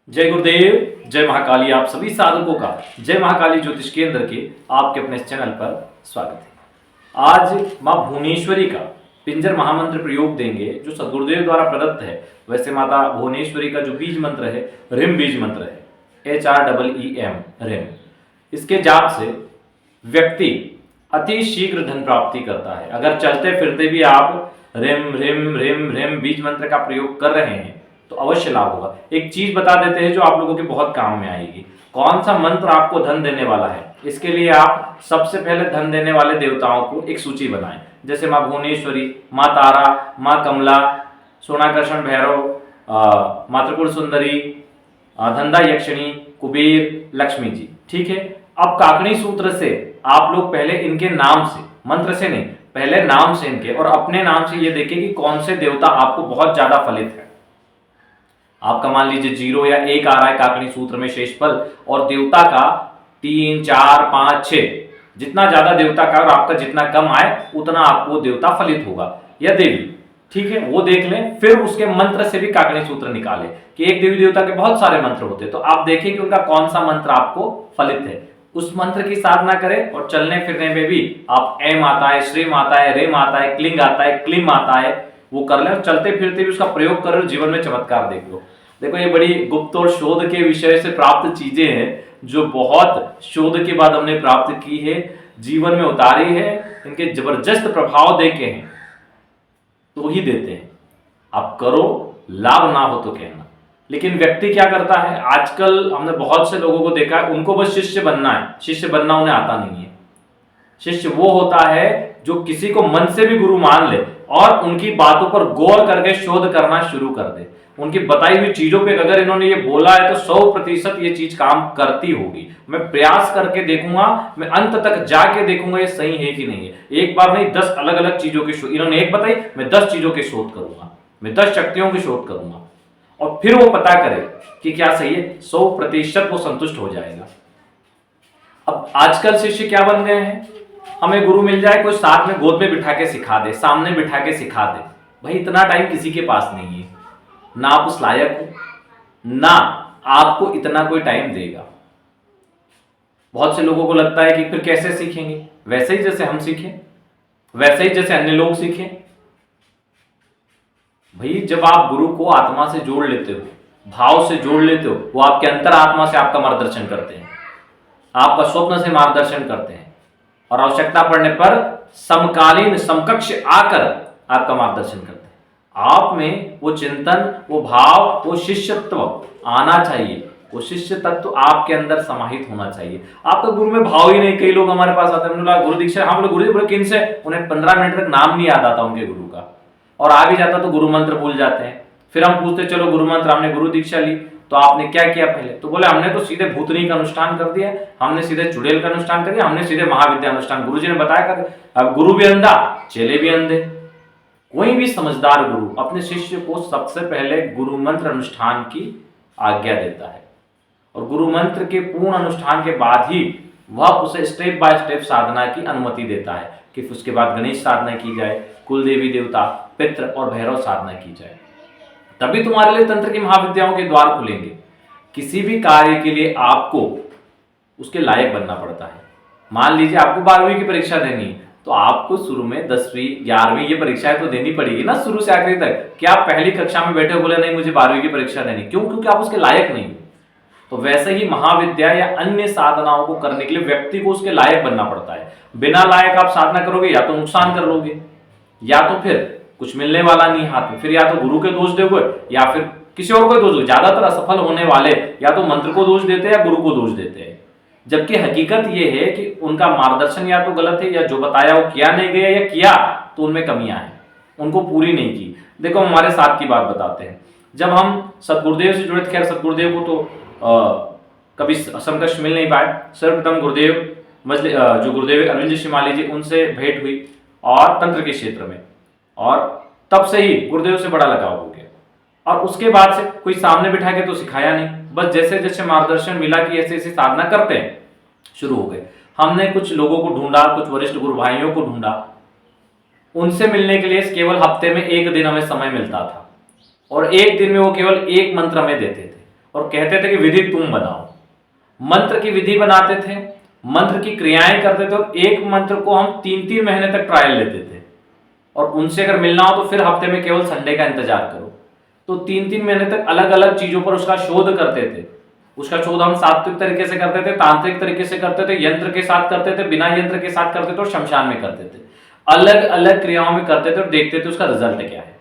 जय गुरुदेव, जय महाकाली। आप सभी साधकों का जय महाकाली ज्योतिष केंद्र के आपके अपने इस चैनल पर स्वागत है। आज माँ भुवनेश्वरी का पिंजर महामंत्र प्रयोग देंगे जो सदगुरुदेव द्वारा प्रदत्त है। वैसे माता भुवनेश्वरी का जो बीज मंत्र है रिम बीज मंत्र है, HREEM रिम। इसके जाप से व्यक्ति अति शीघ्र धन प्राप्ति करता है। अगर चलते फिरते भी आप रिम रिम रिम रिम बीज मंत्र का प्रयोग कर रहे हैं तो अवश्य लाभ होगा। एक चीज बता देते हैं जो आप लोगों के बहुत काम में आएगी। कौन सा मंत्र आपको धन देने वाला है, इसके लिए आप सबसे पहले धन देने वाले देवताओं को एक सूची बनाएं। जैसे माँ भुवनेश्वरी, माँ तारा, माँ कमला, सोनाकर्षण भैरव, मातृपुर सुंदरी, धंधा यक्षिणी, कुबेर, लक्ष्मी जी। ठीक है। अब काकणी सूत्र से आप लोग पहले इनके नाम से, मंत्र से नहीं, पहले नाम से इनके और अपने नाम से ये देखें कि कौन से देवता आपको बहुत ज्यादा फलित है। आपका मान लीजिए 0 या 1 आ रहा है काकणी सूत्र में शेष फल, और देवता का 3, 4, 5, 6, जितना ज्यादा देवता का और आपका जितना कम आए उतना आपको देवता फलित होगा या देवी। ठीक है, वो देख लें। फिर उसके मंत्र से भी काकणी सूत्र निकाले कि एक देवी देवता के बहुत सारे मंत्र होते हैं, तो आप देखें कि उनका कौन सा मंत्र आपको फलित है, उस मंत्र की साधना करें। और चलने फिरने में भी आप एम आता है, श्रीम आता है, रेम आता है, क्लिंग आता है, क्लिम आता है, वो कर लें। और चलते फिरते भी उसका प्रयोग करो, जीवन में चमत्कार देख लो। देखो, ये बड़ी गुप्त और शोध के विषय से प्राप्त चीजें हैं जो बहुत शोध के बाद हमने प्राप्त की है, जीवन में उतारी है। इनके जबरदस्त प्रभाव देखे हैं तो ही देते हैं। आप करो, लाभ ना हो तो कहना। लेकिन व्यक्ति क्या करता है, आजकल हमने बहुत से लोगों को देखा है, उनको बस शिष्य बनना है। शिष्य बनना उन्हें आता नहीं है। शिष्य वो होता है जो किसी को मन से भी गुरु मान ले और उनकी बातों पर गौर करके शोध करना शुरू कर दे। उनकी बताई हुई चीजों पे अगर इन्होंने ये बोला है तो 100% ये चीज काम करती होगी। मैं प्रयास करके देखूंगा, मैं अंत तक जाके देखूंगा ये सही है कि नहीं है। एक बार नहीं, 10 अलग अलग चीजों की इन्होंने एक बताई, मैं 10 चीजों के शोध करूंगा, मैं 10 शक्तियों की शोध करूंगा और फिर वो पता करे कि क्या सही है। 100% वो संतुष्ट हो जाएगा। अब आजकल शिष्य क्या बन गए हैं, हमें गुरु मिल जाए, कोई साथ में गोद में बिठा के सिखा दे, सामने बिठा के सिखा दे। भाई इतना टाइम किसी के पास नहीं है, ना आप उस लायक हो, ना आपको इतना कोई टाइम देगा। बहुत से लोगों को लगता है कि फिर कैसे सीखेंगे, वैसे ही जैसे हम सीखें, वैसे ही जैसे अन्य लोग सीखें। भाई जब आप गुरु को आत्मा से जोड़ लेते हो, भाव से जोड़ लेते हो, वो आपके अंतर आत्मा से आपका मार्गदर्शन करते हैं, आपका स्वप्न से मार्गदर्शन करते हैं और आवश्यकता पड़ने पर समकालीन समकक्ष आकर आपका मार्गदर्शन करते हैं। आप में वो चिंतन, वो भाव, वो शिष्यत्व आना चाहिए। वो शिष्य तत्व आपके अंदर समाहित होना चाहिए। आपका गुरु में भाव ही नहीं। कई लोग हमारे पास आते हैं, गुरु दीक्षा, हम लोग गुरु जी बोले किन से, उन्हें 15 मिनट तक नाम नहीं याद आता उनके गुरु का, और आ भी जाता तो गुरु मंत्र भूल जाते हैं। फिर हम पूछते चलो गुरु मंत्र, हमने गुरु दीक्षा ली तो आपने क्या किया पहले, तो बोले हमने तो सीधे भूतनी का अनुष्ठान कर दिया, हमने सीधे चुड़ैल का अनुष्ठान कर दिया, हमने सीधे महाविद्या अनुष्ठान, गुरुजी ने बताया कर। अब गुरु भी अंधा, चेले भी अंधे। कोई भी समझदार गुरु अपने शिष्य को सबसे पहले गुरु मंत्र अनुष्ठान की आज्ञा देता है और गुरु मंत्र के पूर्ण अनुष्ठान के बाद ही वह उसे स्टेप बाय स्टेप साधना की अनुमति देता है कि उसके बाद गणेश साधना की जाए, कुल देवी देवता, पितृ और भैरव साधना की जाए। तभी तुम्हारे लिए तंत्र की महाविद्याओं के द्वार खुलेंगे। किसी भी कार्य के लिए आपको उसके लायक बनना पड़ता है। मान लीजिए आपको 12वीं की परीक्षा देनी है तो आपको शुरू में 10वीं 11वीं ये परीक्षाएं तो देनी पड़ेगी ना, शुरू से आखिरी तक। क्या आप पहली कक्षा में बैठे बोले नहीं मुझे 12वीं की परीक्षा देनी, क्यों? क्योंकि आप उसके लायक नहीं हो। तो वैसे ही महाविद्या या अन्य साधनाओं को करने के लिए व्यक्ति को उसके लायक बनना पड़ता है। बिना लायक आप साधना करोगे या तो नुकसान कर लोगे, या तो फिर कुछ मिलने वाला नहीं हाथ में, फिर या तो गुरु के दोष दोगे या फिर किसी और को दोष दोगे। ज्यादातर असफल होने वाले या तो मंत्र को दोष देते हैं या गुरु को दोष देते हैं, जबकि हकीकत यह है कि उनका मार्गदर्शन या तो गलत है या जो बताया वो किया नहीं गया, या किया तो उनमें कमियां हैं, उनको पूरी नहीं की। देखो हमारे साथ की बात बताते हैं। जब हम सतगुरुदेव से जुड़े, खैर सतगुरुदेव को तो कभी समकक्ष मिल नहीं पाए। सर्वप्रथम गुरुदेव जो गुरुदेव अरविंद शिमाली जी, उनसे भेंट हुई और तंत्र के क्षेत्र में, और तब से ही गुरुदेव से बड़ा लगाव हो गया। और उसके बाद से कोई सामने बिठा के तो सिखाया नहीं, बस जैसे जैसे मार्गदर्शन मिला कि ऐसे ऐसे साधना करते हैं शुरू हो गए। हमने कुछ लोगों को ढूंढा, कुछ वरिष्ठ गुरु भाइयों को ढूंढा, उनसे मिलने के लिए केवल हफ्ते में 1 दिन हमें समय मिलता था और 1 दिन में वो केवल 1 मंत्र हमें देते थे। और कहते थे कि विधि तुम बनाओ। मंत्र की विधि बनाते थे, मंत्र की क्रियाएं करते थे, और एक मंत्र को हम 3-3 महीने तक ट्रायल लेते थे, और उनसे अगर मिलना हो तो फिर हफ्ते में केवल संडे का इंतजार करो। तो 3-3 महीने तक अलग अलग चीजों पर उसका शोध करते थे। उसका शोध हम सात्विक तरीके से करते थे, तांत्रिक तरीके से करते थे, यंत्र के साथ करते थे, बिना यंत्र के साथ करते थे, और शमशान में करते थे। अलग अलग क्रियाओं में करते थे और देखते थे उसका रिजल्ट क्या है।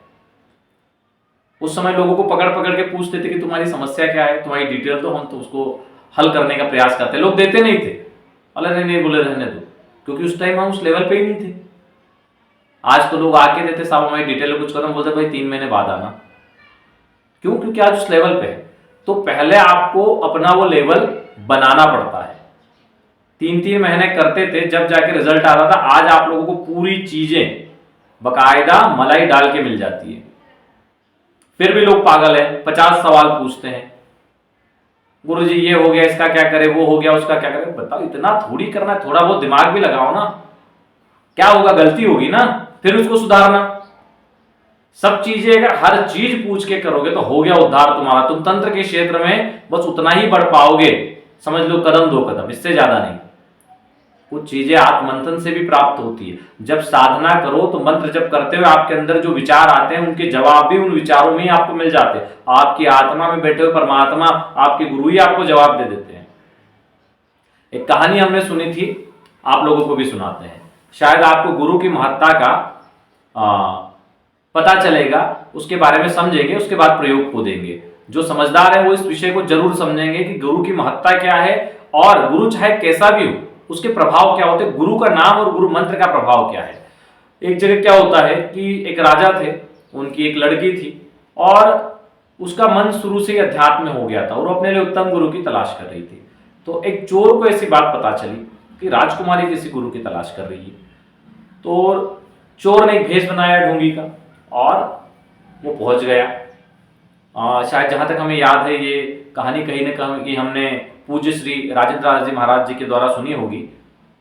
उस समय लोगों को पकड़ पकड़ के पूछते थे कि तुम्हारी समस्या क्या है, तुम्हारी डिटेल दो, हम तो उसको हल करने का प्रयास करते। लोग देते नहीं थे, अरे नहीं बोले रहने दो, क्योंकि उस टाइम हम उस लेवल पे ही नहीं थे। आज तो लोग आके देते, साहब हमारी डिटेल कुछ करो, बोलते भाई 3 महीने बाद आना। क्यों? क्योंकि आज उस लेवल पे है। तो पहले आपको अपना वो लेवल बनाना पड़ता है। 3-3 महीने करते थे, जब जाके रिजल्ट आता था। आज आप लोगों को पूरी चीजें बकायदा मलाई डाल के मिल जाती है, फिर भी लोग पागल है, 50 सवाल पूछते हैं। गुरुजी ये हो गया, इसका क्या करे, वो हो गया, उसका क्या करे। बताओ, इतना थोड़ी करना है, थोड़ा बहुत दिमाग भी लगाओ ना। क्या होगा, गलती होगी ना, फिर उसको सुधारना। सब चीजें अगर हर चीज पूछ के करोगे तो हो गया उद्धार तुम्हारा। तुम तंत्र के क्षेत्र में बस उतना ही बढ़ पाओगे, समझ लो कदम 2 कदम, इससे ज्यादा नहीं। कुछ चीजें आत्ममंथन से भी प्राप्त होती है। जब साधना करो तो मंत्र जब करते हुए आपके अंदर जो विचार आते हैं, उनके जवाब भी उन विचारों में ही आपको मिल जाते हैं। आपकी आत्मा में बैठे हुए परमात्मा, आपके गुरु ही आपको जवाब दे देते हैं। एक कहानी हमने सुनी थी, आप लोगों को भी सुनाते हैं, शायद आपको गुरु की महत्ता का पता चलेगा, उसके बारे में समझेंगे, उसके बाद प्रयोग को देंगे। जो समझदार है वो इस विषय को जरूर समझेंगे कि गुरु की महत्ता क्या है, और गुरु चाहे कैसा भी हो उसके प्रभाव क्या होते हैं, गुरु का नाम और गुरु मंत्र का प्रभाव क्या है। एक जगह क्या होता है कि एक राजा थे, उनकी एक लड़की थी, और उसका मन शुरू से ही अध्यात्म में हो गया था, और वो अपने लिए उत्तम गुरु की तलाश कर रही थी। तो एक चोर को ऐसी बात पता चली कि राजकुमारी किसी गुरु की तलाश कर रही है। तो चोर ने एक भेष बनाया ढोंगी का, और वो पहुंच गया। शायद जहां तक हमें याद है, ये कहानी कहीं ना कहीं हमने पूज्य श्री राजेंद्र नाथ जी महाराज जी के द्वारा सुनी होगी,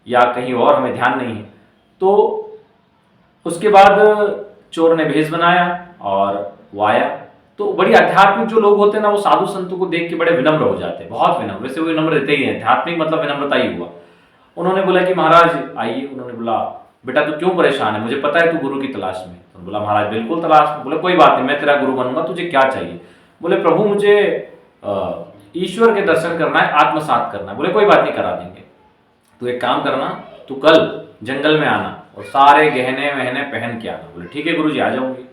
या कहीं और, हमें ध्यान नहीं है। तो उसके बाद चोर ने भेष बनाया और वो आया। तो बड़ी आध्यात्मिक जो लोग होते हैं ना, वो साधु संतों को देख के बड़े विनम्र हो जाते हैं, बहुत विनम्र। वैसे वो विनम्र रहते ही हैं, आध्यात्मिक मतलब विनम्रता ही हुआ। उन्होंने बोला कि महाराज आइए। उन्होंने बोला बेटा तू क्यों परेशान है, मुझे पता है तू गुरु की तलाश में। तो बोला महाराज बिल्कुल तलाश में। बोले कोई बात नहीं, मैं तेरा गुरु बनूंगा, तुझे क्या चाहिए। बोले प्रभु मुझे ईश्वर के दर्शन करना है, आत्मसात करना है। बोले कोई बात नहीं, करा देंगे। तू एक काम करना, तू कल जंगल में आना और सारे गहने वहने पहन के आना। बोले ठीक है गुरु जी, आ जाऊंगी।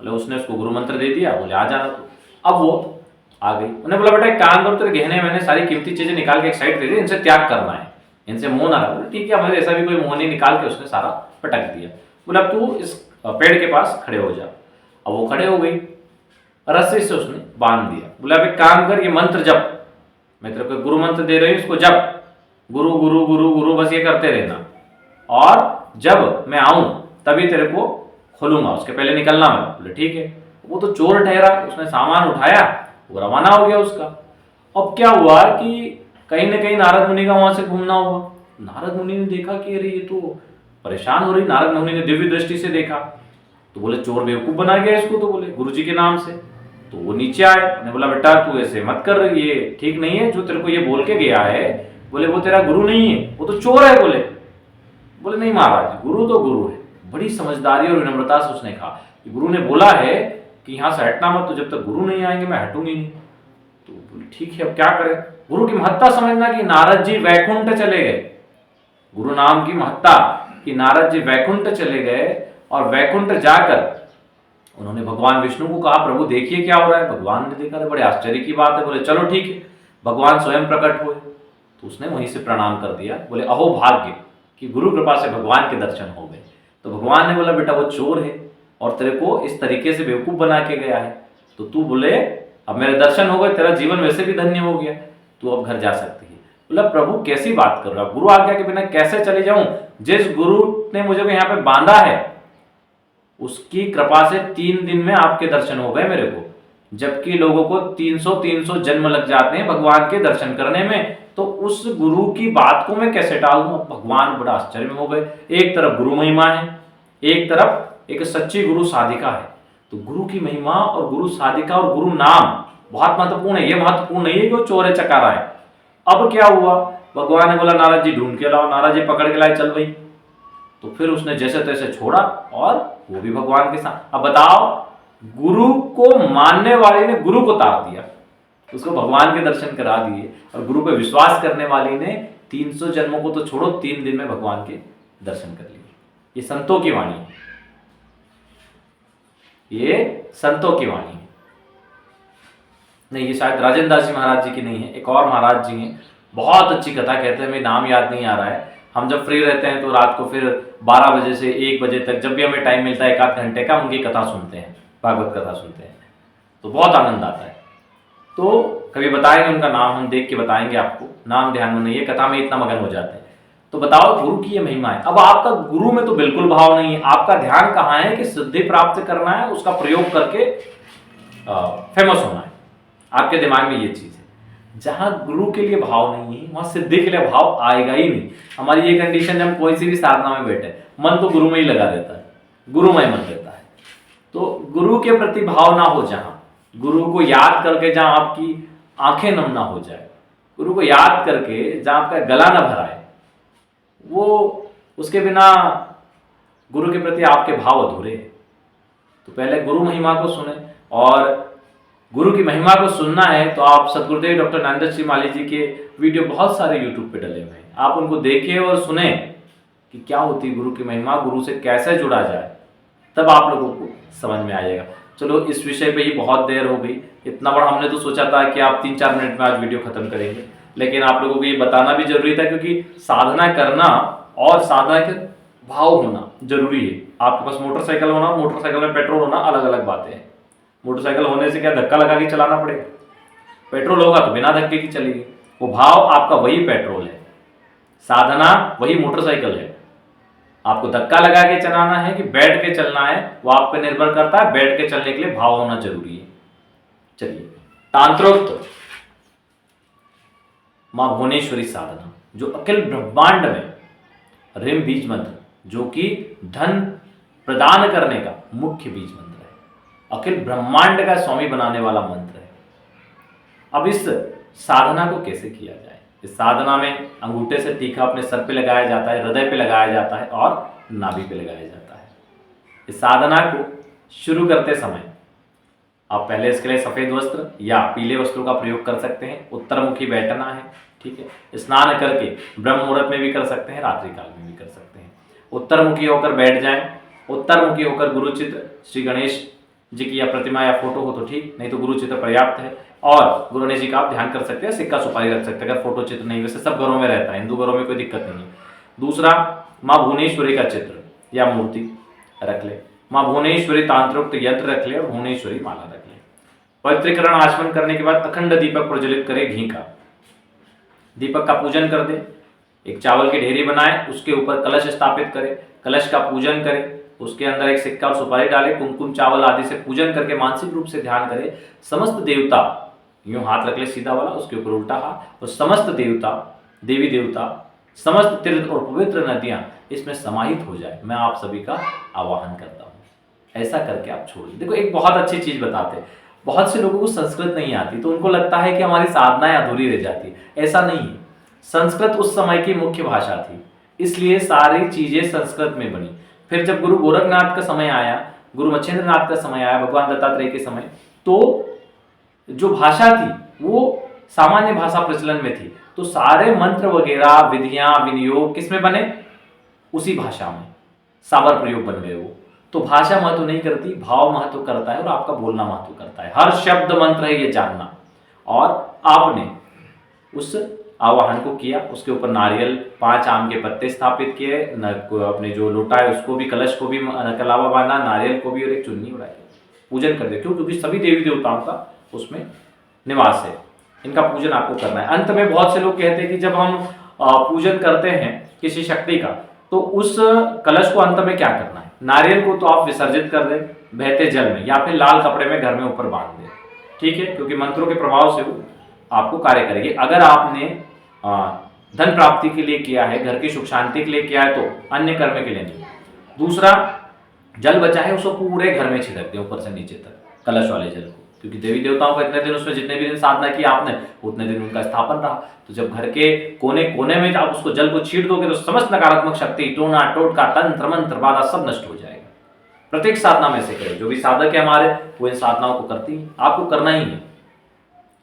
बोले उसने उसको गुरु मंत्र दे दिया, बोले आ जाना तू। अब वो आ गई। उन्हें बोला बेटा एक काम करो, तेरे गहने वहने सारी कीमती चीजें निकाल के एक साइड दे दे, इनसे त्याग करना है, इनसे मोह ना रहा। ठीक है, हमें ऐसा भी कोई मोह नहीं, निकाल के उसने सारा पटक दिया। बोले अब तू इस पेड़ के पास खड़े हो जा। अब वो खड़े हो गई, रस्सी से उसने बांध दिया। बोले अब एक काम कर, ये मंत्र जप, मैं तेरे को गुरु मंत्र दे रही हूँ, इसको जप, गुरु गुरु गुरु गुरु, बस ये करते रहना, और जब मैं आऊं तभी तेरे को खोलूंगा, उसके पहले निकलना मैं। बोले ठीक है। वो तो चोर ठहरा, उसने सामान उठाया, वो रवाना हो गया उसका। अब क्या हुआ कि कहीं ना कहीं नारद मुनि का वहां से घूमना हुआ। नारद मुनि ने देखा कि अरे ये तो परेशान हो रही। नारद मुनि ने दिव्य दृष्टि से देखा, तो बोले चोर बेवकूफ बना गया इसको, तो बोले गुरुजी के नाम से। तो वो नीचे आए, उन्होंने बोला बेटा तू ऐसे मत कर, ये ठीक नहीं है जो तेरे को ये बोल के गया है। बोले वो तेरा गुरु नहीं है, वो तो चोर है। बोले नहीं महाराज, गुरु तो गुरु है। बड़ी समझदारी और विनम्रता से उसने कहा कि गुरु ने बोला है कि यहाँ से हटना मत, तो जब तक गुरु नहीं आएंगे मैं हटूंगी नहीं। तो बोले ठीक है, अब क्या करें। गुरु की महत्ता समझना कि नारद जी वैकुंठ चले गए। गुरु नाम की महत्ता कि नारद जी वैकुंठ चले गए, और वैकुंठ जाकर उन्होंने भगवान विष्णु को कहा प्रभु देखिए क्या हो रहा है। भगवान ने देखा, बड़े आश्चर्य की बात है। बोले चलो ठीक है। भगवान स्वयं प्रकट हुए, तो उसने वहीं से प्रणाम कर दिया। बोले अहो भाग्य कि गुरु कृपा से भगवान के दर्शन हो गए। तो भगवान ने बोला बेटा वो चोर है और तेरे को इस तरीके से बेवकूफ बना के गया है, तो तू बोले अब मेरे दर्शन हो गए, तेरा जीवन वैसे भी धन्य हो गया, तू अब घर जा सकती है। बोला प्रभु कैसी बात कर रहा, गुरु आज्ञा के बिना कैसे चले जाऊं। जिस गुरु ने मुझे यहाँ पे बांधा है उसकी कृपा से 3 दिन में आपके दर्शन हो गए मेरे को, जबकि लोगों को 300 जन्म लग जाते हैं भगवान के दर्शन करने में। तो उस गुरु की बात को मैं कैसे टाल दूं। भगवान बड़ा आश्चर्य में हो गए। एक तरफ गुरु महिमा है, एक तरफ एक सच्ची गुरु साधिका है। तो गुरु की महिमा और गुरु साधिका और गुरु नाम बहुत महत्वपूर्ण है। ये महत्वपूर्ण नहीं है कि वो चोर है चकारा है। अब क्या हुआ, भगवान ने बोला नारद जी ढूंढ के लाओ, नारद जी पकड़ के लाए, चल भाई। तो फिर उसने जैसे तैसे छोड़ा और वो भी भगवान के साथ। अब बताओ, गुरु को मानने वाले ने गुरु को तार दिया, उसको भगवान के दर्शन करा दिए, और गुरु पे विश्वास करने वाली ने 300 जन्मों को तो छोड़ो, 3 दिन में भगवान के दर्शन कर लिए। ये संतों की वाणी है, ये संतों की वाणी है। नहीं, ये शायद राजेंद्र दास जी महाराज जी की नहीं है, एक और महाराज जी हैं, बहुत अच्छी कथा कहते हैं, मेरे नाम याद नहीं आ रहा है। हम जब फ्री रहते हैं तो रात को फिर 12 बजे से 1 बजे तक जब भी हमें टाइम मिलता है, 1 आध घंटे का, उनकी कथा सुनते हैं, भागवत कथा सुनते हैं, तो बहुत आनंद आता है। तो कभी बताएंगे उनका नाम, हम देख के बताएंगे आपको, नाम ध्यान में नहीं है, कथा में इतना मगन हो जाते हैं। तो बताओ, गुरु की ये महिमा है। अब आपका गुरु में तो बिल्कुल भाव नहीं है, आपका ध्यान कहाँ है कि सिद्धि प्राप्त करना है, उसका प्रयोग करके फेमस होना है। आपके दिमाग में ये चीज है। जहां गुरु के लिए भाव नहीं है, वहां सिद्धि के लिए भाव आएगा ही नहीं। हमारी ये कंडीशन, जब हम कोई सी भी साधना में बैठे, मन तो गुरु में ही लगा रहता है, गुरुमय मन रहता है। तो गुरु के प्रति भाव ना हो, जहां गुरु को याद करके जहां आपकी आंखें नम ना हो जाए, गुरु को याद करके जहां आपका गला ना भराए, वो उसके बिना गुरु के प्रति आपके भाव अधूरे। तो पहले गुरु महिमा को सुने, और गुरु की महिमा को सुनना है तो आप सदगुरुदेव डॉक्टर नरेंद्र सिंह माली जी के वीडियो बहुत सारे यूट्यूब पे डले हुए हैं, आप उनको देखिए और सुने कि क्या होती है गुरु की महिमा, गुरु से कैसे जुड़ा जाए, तब आप लोगों को समझ में आएगा। चलो, इस विषय पे ही बहुत देर हो गई, इतना बड़ा हमने तो सोचा था कि आप 3-4 मिनट में आज वीडियो खत्म करेंगे, लेकिन आप लोगों को ये बताना भी जरूरी था, क्योंकि साधना करना और साधना के भाव होना जरूरी है। आपके पास मोटरसाइकिल होना, मोटरसाइकिल में पेट्रोल होना, अलग अलग बातें हैं। मोटरसाइकिल होने से क्या धक्का लगा के चलाना पड़ेगा? पेट्रोल होगा तो बिना धक्के की चलेगी। वो भाव आपका वही पेट्रोल है, साधना वही मोटरसाइकिल है। आपको धक्का लगा के चलाना है कि बैठ के चलना है, वो आप पे निर्भर करता है। बैठ के चलने के लिए भाव होना जरूरी है। चलिए, तांत्रोक्त मां भुवनेश्वरी साधना, जो अखिल ब्रह्मांड में रिम बीज मंत्र, जो कि धन प्रदान करने का मुख्य बीज मंत्र है, अखिल ब्रह्मांड का स्वामी बनाने वाला मंत्र है। अब इस साधना को कैसे किया जाए? इस साधना में अंगूठे से तीखा अपने सर पे लगाया जाता है, हृदय पे लगाया जाता है और नाभि पे लगाया जाता है। इस साधना को शुरू करते समय आप पहले इसके लिए सफेद वस्त्र या पीले वस्त्रों का प्रयोग कर सकते हैं। उत्तरमुखी बैठना है, ठीक है। स्नान करके ब्रह्म मुहूर्त में भी कर सकते हैं, रात्रि काल में भी कर सकते हैं। उत्तरमुखी होकर बैठ जाएं। उत्तरमुखी होकर गुरु चित्र, श्री गणेश जी की या प्रतिमा या फोटो हो तो ठीक, नहीं तो गुरु चित्र पर्याप्त है। और गुरु गणेश जी का आप ध्यान कर सकते हैं, सिक्का सुपारी रख सकते हैं अगर फोटो चित्र नहीं। वैसे सब घरों में रहता है, हिंदू घरों में कोई दिक्कत नहीं है। दूसरा, माँ भुवनेश्वरी का चित्र या मूर्ति रख ले। माँ भुवनेश्वरी तांत्रोक्त यंत्र रख ले और भुवनेश्वरी माला रख ले। पवित्रीकरण आचमन करने के बाद अखंड दीपक प्रज्वलित करे, घी का दीपक का पूजन कर दे। एक चावल की ढेरी बनाए, उसके ऊपर कलश स्थापित करे, कलश का पूजन करे, उसके अंदर एक सिक्का और सुपारी डाले, कुमकुम चावल आदि से पूजन करके मानसिक रूप से ध्यान करे। समस्त देवता, यूं हाथ रख ले सीधा वाला, उसके ऊपर उल्टा हाथ, और समस्त देवता, देवी देवता, समस्त तीर्थ और पवित्र नदियां इसमें समाहित हो जाए, मैं आप सभी का आवाहन करता हूँ। ऐसा करके आप छोड़िए। देखो, एक बहुत अच्छी चीज बताते हैं, बहुत से लोगों को संस्कृत नहीं आती तो उनको लगता है कि हमारी साधनाएं अधूरी रह जाती है। ऐसा नहीं है। संस्कृत उस समय की मुख्य भाषा थी, इसलिए सारी चीजें संस्कृत में बनी। फिर जब गुरु गोरखनाथ का समय आया, गुरु मच्छिंद्र नाथ का समय आया, भगवान दत्तात्रेय के समय, तो जो भाषा थी वो सामान्य भाषा प्रचलन में थी, तो सारे मंत्र वगैरह विधियां विनियोग किसमें बने? उसी भाषा में सावर प्रयोग बन गए वो। तो भाषा महत्व नहीं करती, भाव महत्व करता है और आपका बोलना महत्व करता है। हर शब्द मंत्र है ये जानना। और आपने उस आवाहन को किया, उसके ऊपर नारियल 5 आम के पत्ते स्थापित किए, अपने जो लोटा है उसको भी, कलश को भी कलावा बांधा, नारियल को भी, और एक चुन्नी उड़ाई, पूजन कर दे। क्यों? क्योंकि सभी देवी देवताओं का उसमें निवास है, इनका पूजन आपको करना है। अंत में बहुत से लोग कहते हैं कि जब हम पूजन करते हैं किसी शक्ति का, तो उस कलश को अंत में क्या करना है? नारियल को तो आप विसर्जित कर दें बहते जल में, या फिर लाल कपड़े में घर में ऊपर बांध दें, ठीक है, क्योंकि मंत्रों के प्रभाव से वो आपको कार्य करेगी। अगर आपने धन प्राप्ति के लिए किया है, घर की सुख शांति के लिए किया है, तो अन्य कर्म के लिए नहीं। दूसरा, जल बचा है उसको पूरे घर में छिड़क दें ऊपर से नीचे तक, कलश वाले जल को, क्योंकि देवी देवताओं को इतने दिन, उसमें जितने भी दिन साधना की आपने उतने दिन उनका स्थापन रहा। तो जब घर के कोने कोने में आप उसको जल को छीट दोगे तो समस्त नकारात्मक शक्ति, टोना टोटका, तंत्र मंत्र बाधा सब नष्ट हो जाएगा। प्रत्येक साधना में से करें। जो भी साधक है हमारे, वो इन साधनाओं को करती है, आपको करना ही है।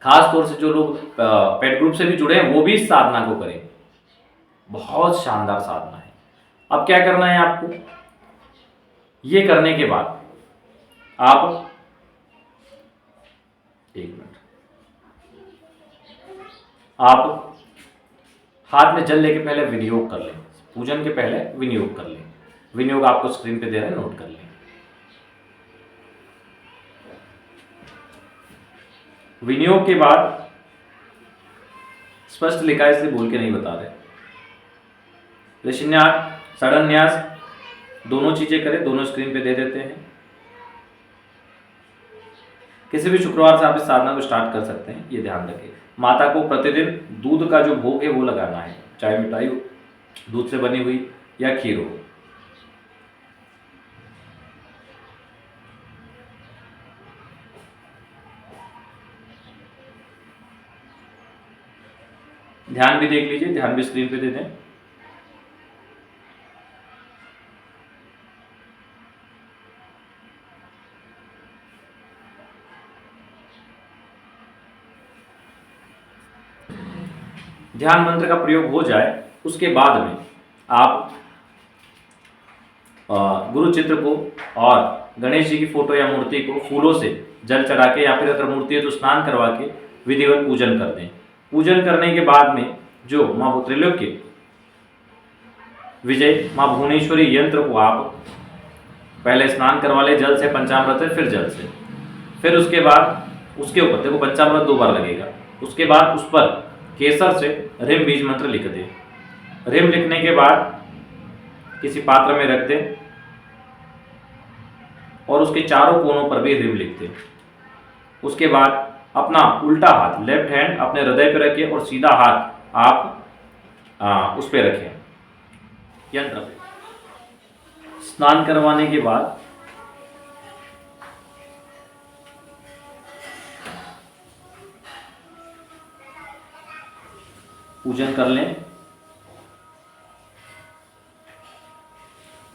खास तौर से जो लोग पेट ग्रुप से भी जुड़े हैं वो भी इस साधना को करें, बहुत शानदार साधना है। अब क्या करना है आपको, ये करने के बाद आप एक मिनट, आप हाथ में जल लेके पहले विनियोग कर लें, पूजन के पहले विनियोग कर लें। विनियोग आपको स्क्रीन पे दे रहे हैं, नोट कर लें। विनियोग के बाद स्पष्ट लिखा है इसलिए बोल के नहीं बता रहे, ऋषिन्यास, षडन्यास दोनों चीजें करें, दोनों स्क्रीन पे दे देते हैं। किसी भी शुक्रवार से आप इस साधना को स्टार्ट कर सकते हैं, ये ध्यान रखें। माता को प्रतिदिन दूध का जो भोग है वो लगाना है, चाहे मिठाई हो, दूध से बनी हुई या खीर हो। ध्यान भी देख लीजिए, ध्यान भी स्क्रीन पे दे दें। ध्यान मंत्र का प्रयोग हो जाए उसके बाद में आप गुरु चित्र को और गणेश जी की फोटो या मूर्ति को फूलों से जल चढ़ा के, या फिर अगर मूर्ति है तो स्नान करवा के विधिवत पूजन कर दें। पूजन करने के बाद में जो माँ त्रैलोक्य विजय माँ भुवनेश्वरी यंत्र को आप पहले स्नान करवा ले जल से, पंचामृत से, फिर जल से। फिर उसके बाद उसके ऊपर देखो पंचामृत 2 बार लगेगा। उसके बाद उस पर केसर से रिम बीज मंत्र लिख दें। रिम लिखने के बाद किसी पात्र में रख दें और उसके चारों कोनों पर भी रिम लिख दें। उसके बाद अपना उल्टा हाथ, लेफ्ट हैंड अपने हृदय पर रखिए और सीधा हाथ आप उस पर रखें, यंत्र पे। स्नान करवाने के बाद पूजन कर लें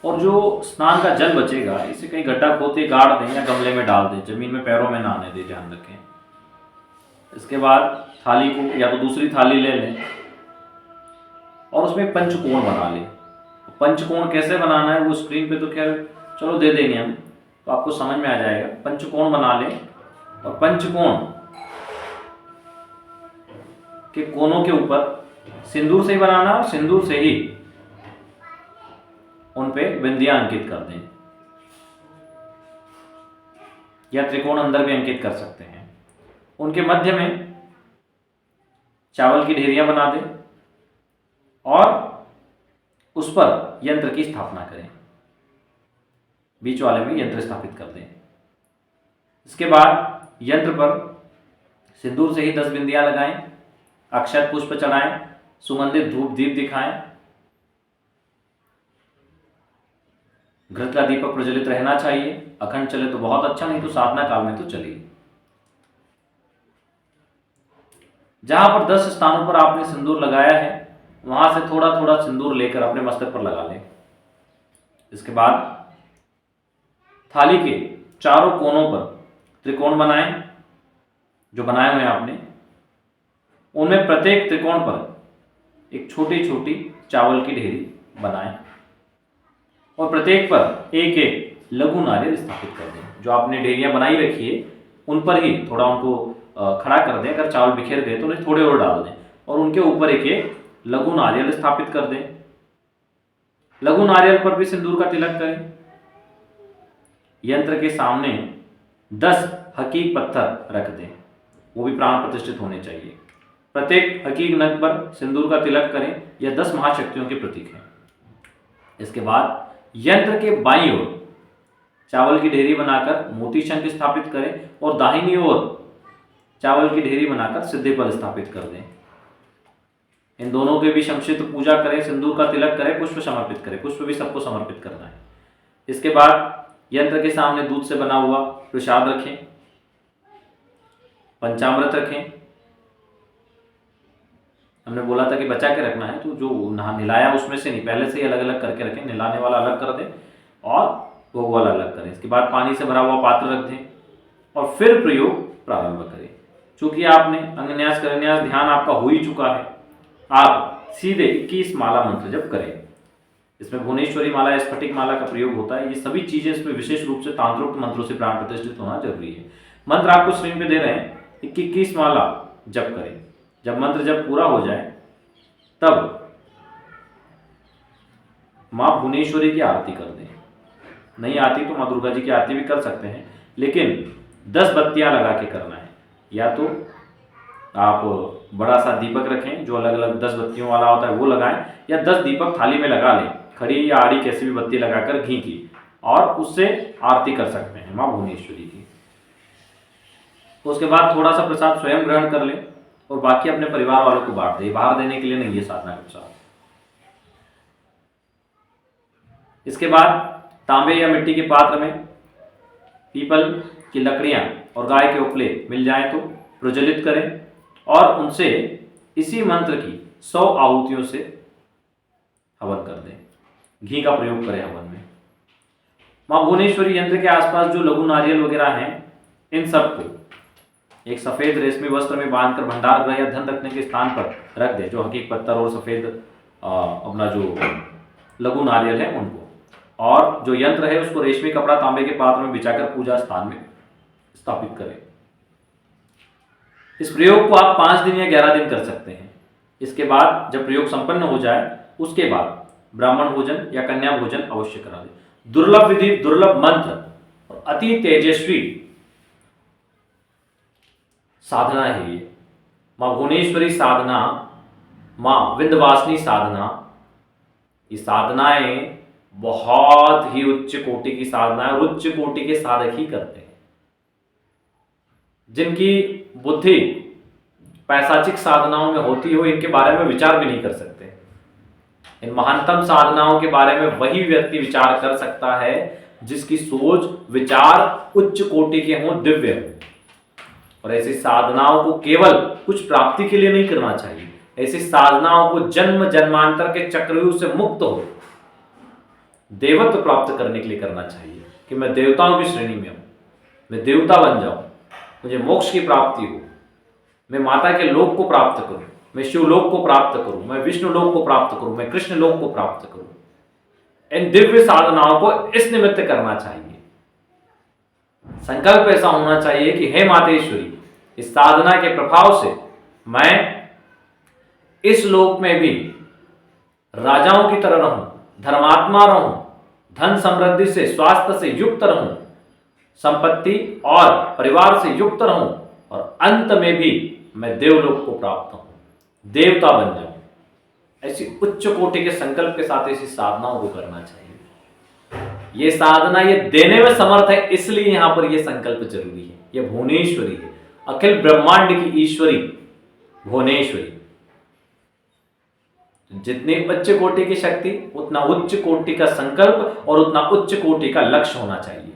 और जो स्नान का जल बचेगा इसे कहीं गड्ढा खोदे गाड़ दें या गमले में डाल दें, जमीन में पैरों में ना आने दें, ध्यान रखें। इसके बाद थाली को या तो दूसरी थाली ले लें और उसमें पंचकोण बना लें। पंचकोण कैसे बनाना है वो स्क्रीन पे तो खैर चलो दे देंगे हम, तो आपको समझ में आ जाएगा। पंचकोण बना लें और पंचकोण के कोनों के ऊपर सिंदूर से ही बनाना और सिंदूर से ही उन पे बिंदियां अंकित कर दें, या त्रिकोण अंदर भी अंकित कर सकते हैं। उनके मध्य में चावल की ढेरियां बना दें और उस पर यंत्र की स्थापना करें, बीच वाले में यंत्र स्थापित कर दें। इसके बाद यंत्र पर सिंदूर से ही 10 बिंदियां लगाएं, अक्षत पुष्प चढ़ाएं, सुगंधित धूप दीप दिखाएं, घृत का दीपक प्रज्वलित रहना चाहिए। अखंड चले तो बहुत अच्छा, नहीं तो साधना काल में तो चलिए। जहां पर 10 स्थानों पर आपने सिंदूर लगाया है वहां से थोड़ा थोड़ा सिंदूर लेकर अपने मस्तक पर लगा लें। इसके बाद थाली के चारों कोनों पर त्रिकोण बनाएं, जो बनाए हुए हैं आपने, उनमें प्रत्येक त्रिकोण पर एक छोटी छोटी चावल की ढेरी बनाएं और प्रत्येक पर एक एक लघु नारियल स्थापित कर दें। जो आपने ढेरियां बनाई रखी है उन पर ही थोड़ा उनको खड़ा कर दें। अगर चावल बिखेर गए तो उन्हें थोड़े और डाल दें और उनके ऊपर एक एक लघु नारियल स्थापित कर दें। लघु नारियल पर भी सिंदूर का तिलक करें। यंत्र के सामने 10 हकीक पत्थर रख दें, वो भी प्राण प्रतिष्ठित होने चाहिए। प्रत्येक हकीक नग पर सिंदूर का तिलक करें, यह 10 महाशक्तियों के प्रतीक हैं। इसके बाद यंत्र के बाईं ओर चावल की ढेरी बनाकर मोती शंख स्थापित करें और दाहिनी ओर चावल की ढेरी बनाकर सिद्धि पद स्थापित कर दें। इन दोनों के भी संक्षिप्त पूजा करें, सिंदूर का तिलक करें, पुष्प समर्पित करें। पुष्प भी सबको समर्पित करना है। इसके बाद यंत्र के सामने दूध से बना हुआ प्रसाद रखें पंचामृत रखें। हमने बोला था कि बचा के रखना है, तो जो नहलाया उसमें से नहीं, पहले से ही अलग अलग करके रखें। नहलाने वाला अलग कर दें और भोग वाला अलग करें। इसके बाद पानी से भरा हुआ पात्र रख दें और फिर प्रयोग प्रारंभ करें। चूंकि आपने अंगन्यास करन्यास ध्यान आपका हो ही चुका है, आप सीधे 21 माला मंत्र जप करें। इसमें भुवनेश्वरी माला, स्फटिक माला का प्रयोग होता है। ये सभी चीजें इसमें विशेष रूप से तांत्रिक मंत्रों से प्राण प्रतिष्ठित होना जरूरी है। मंत्र आपको स्क्रीन पे दे रहे हैं, 21 माला जप करें। जब मंत्र जब पूरा हो जाए तब माँ भुवनेश्वरी की आरती कर दें। नहीं आती तो माँ दुर्गा जी की आरती भी कर सकते हैं, लेकिन 10 बत्तियां लगा के करना है। या तो आप बड़ा सा दीपक रखें जो अलग अलग 10 बत्तियों वाला होता है, वो लगाएं, या 10 दीपक थाली में लगा लें, खड़ी या आड़ी कैसी भी बत्ती लगाकर घी की, और उससे आरती कर सकते हैं माँ भुवनेश्वरी की। उसके बाद थोड़ा सा प्रसाद स्वयं ग्रहण कर लें और बाकी अपने परिवार वालों को बांट दें। बाहर देने के लिए नहीं, ये साधना का प्रसाद। इसके बाद तांबे या मिट्टी के पात्र में पीपल की लकड़ियां और गाय के उपले मिल जाएं तो प्रज्वलित करें और उनसे इसी मंत्र की 100 आहुतियों से हवन कर दें। घी का प्रयोग करें हवन में। माँ भुवनेश्वरी यंत्र के आसपास जो लघु नारियल वगैरह हैं, इन सबको एक सफेद रेशमी वस्त्र में बांधकर भंडार गृह या धन रखने के स्थान पर रख दें। जो हकीक पत्थर और सफेद अपना जो लघु नारियल है उनको, और जो यंत्र है उसको रेशमी कपड़ा तांबे के पात्र में बिछाकर पूजा स्थान में स्थापित करें। इस प्रयोग को आप 5 दिन या 11 दिन कर सकते हैं। इसके बाद जब प्रयोग संपन्न हो जाए उसके बाद ब्राह्मण भोजन या कन्या भोजन अवश्य करा दें। दुर्लभ विधि, दुर्लभ मंत्र और अति तेजस्वी साधना है ये। माँ भुवनेश्वरी साधना, माँ विंध्यवासिनी साधना, ये साधनाएं बहुत ही उच्च कोटि की साधना है और उच्च कोटि के साधक ही करते हैं। जिनकी बुद्धि पैशाचिक साधनाओं में होती हो, इनके बारे में विचार भी नहीं कर सकते। इन महानतम साधनाओं के बारे में वही व्यक्ति विचार कर सकता है जिसकी सोच विचार उच्च कोटि के हों, दिव्य हों। और ऐसी साधनाओं को केवल कुछ प्राप्ति के लिए नहीं करना चाहिए। ऐसी साधनाओं को जन्म जन्मांतर के चक्रव्यूह से मुक्त हो देवत्व प्राप्त करने के लिए करना चाहिए कि मैं देवताओं की श्रेणी में हूं, मैं देवता बन जाऊं, मुझे मोक्ष की प्राप्ति हो, मैं माता के लोक को प्राप्त करूं, मैं शिवलोक को प्राप्त करूं, मैं विष्णु लोक को प्राप्त करूं, मैं कृष्ण लोक को प्राप्त करूं। इन दिव्य साधनाओं को इस निमित्त करना चाहिए। संकल्प ऐसा होना चाहिए कि हे मातेश्वरी, इस साधना के प्रभाव से मैं इस लोक में भी राजाओं की तरह रहूं, धर्मात्मा रहूं, धन समृद्धि से स्वास्थ्य से युक्त रहूं, संपत्ति और परिवार से युक्त रहूं, और अंत में भी मैं देवलोक को प्राप्त हूं, देवता बन जाऊं। ऐसी उच्च कोटि के संकल्प के साथ ऐसी साधनाओं को करना चाहिए। ये साधना ये देने में समर्थ है, इसलिए यहां पर यह संकल्प जरूरी है। यह भुवनेश्वरी है, अखिल ब्रह्मांड की ईश्वरी भुवनेश्वरी। जितनी उच्च कोटि की शक्ति, उतना उच्च कोटि का संकल्प और उतना उच्च कोटि का लक्ष्य होना चाहिए।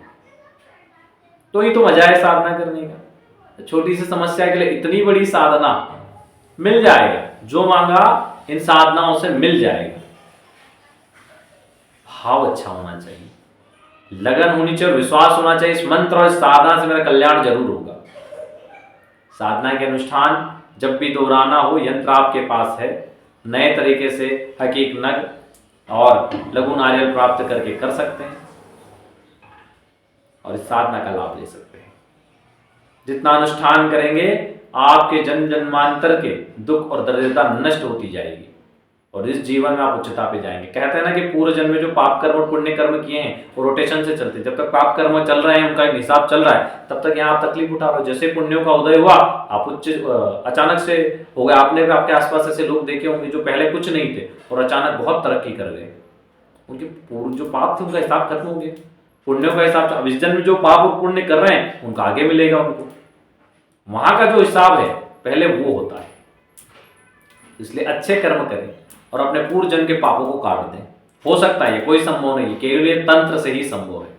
तो ये तो मजा है साधना करने का। छोटी सी समस्या के लिए इतनी बड़ी साधना मिल जाएगा, जो मांगा इन साधनाओं से मिल जाएगा। भाव अच्छा होना चाहिए, लगन होनी चाहिए, विश्वास होना चाहिए इस मंत्र और इस साधना से मेरा कल्याण जरूर होगा। साधना के अनुष्ठान जब भी दोहराना हो, यंत्र आपके पास है, नए तरीके से हकीक नग और लघु नारियल प्राप्त करके कर सकते हैं और इस साधना का लाभ ले सकते हैं। जितना अनुष्ठान करेंगे आपके जन्म जन्मांतर के दुख और दरिद्रता नष्ट होती जाएगी और इस जीवन में आप उच्चता पे जाएंगे। कहते हैं ना कि पूर्व जन्म में जो पाप कर्म और पुण्य कर्म किए हैं वो रोटेशन से चलते हैं। जब तक पाप कर्म चल रहे हैं, उनका एक हिसाब चल रहा है, तब तक यहाँ आप तकलीफ उठा रहे हो। जैसे पुण्यों का उदय हुआ, आप उच्च अचानक से हो गए। आपने भी आपके आसपास ऐसे लोग देखे होंगे जो पहले कुछ नहीं थे और अचानक बहुत तरक्की कर गए। उनके पूर्व जो पाप थे उनका हिसाब खत्म हो गया, पुण्यों का हिसाब। अब इस जन्म में जो पाप और पुण्य कर रहे हैं उनका आगे मिलेगा उनको। वहां का जो हिसाब है पहले वो होता है। इसलिए अच्छे कर्म करें और अपने पूर्व जन्म के पापों को काट दें। हो सकता है, कोई संभव नहीं, केवल ये तंत्र से ही संभव है।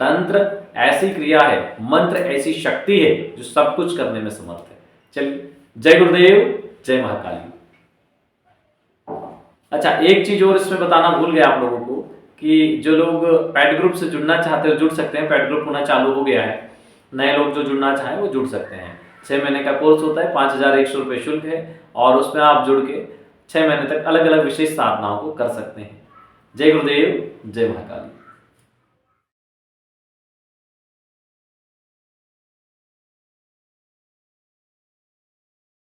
तंत्र ऐसी क्रिया है, मंत्र ऐसी शक्ति है जो सब कुछ करने में समर्थ है। चलिए, जय गुरुदेव, जय महाकाली। अच्छा, एक चीज और इसमें बताना भूल गया आप लोगों को कि जो लोग पेड ग्रुप से जुड़ना चाहते हो जुड़ सकते हैं। पेड ग्रुप पुनः चालू हो गया है, नए लोग जो जुड़ना चाहें वो जुड़ सकते हैं। 6 महीने का कोर्स होता है, 5100 रुपये शुल्क है और उसमें आप जुड़ के 6 महीने तक अलग अलग विशेष साधनाओं को कर सकते हैं। जय गुरुदेव, जय महाकाली।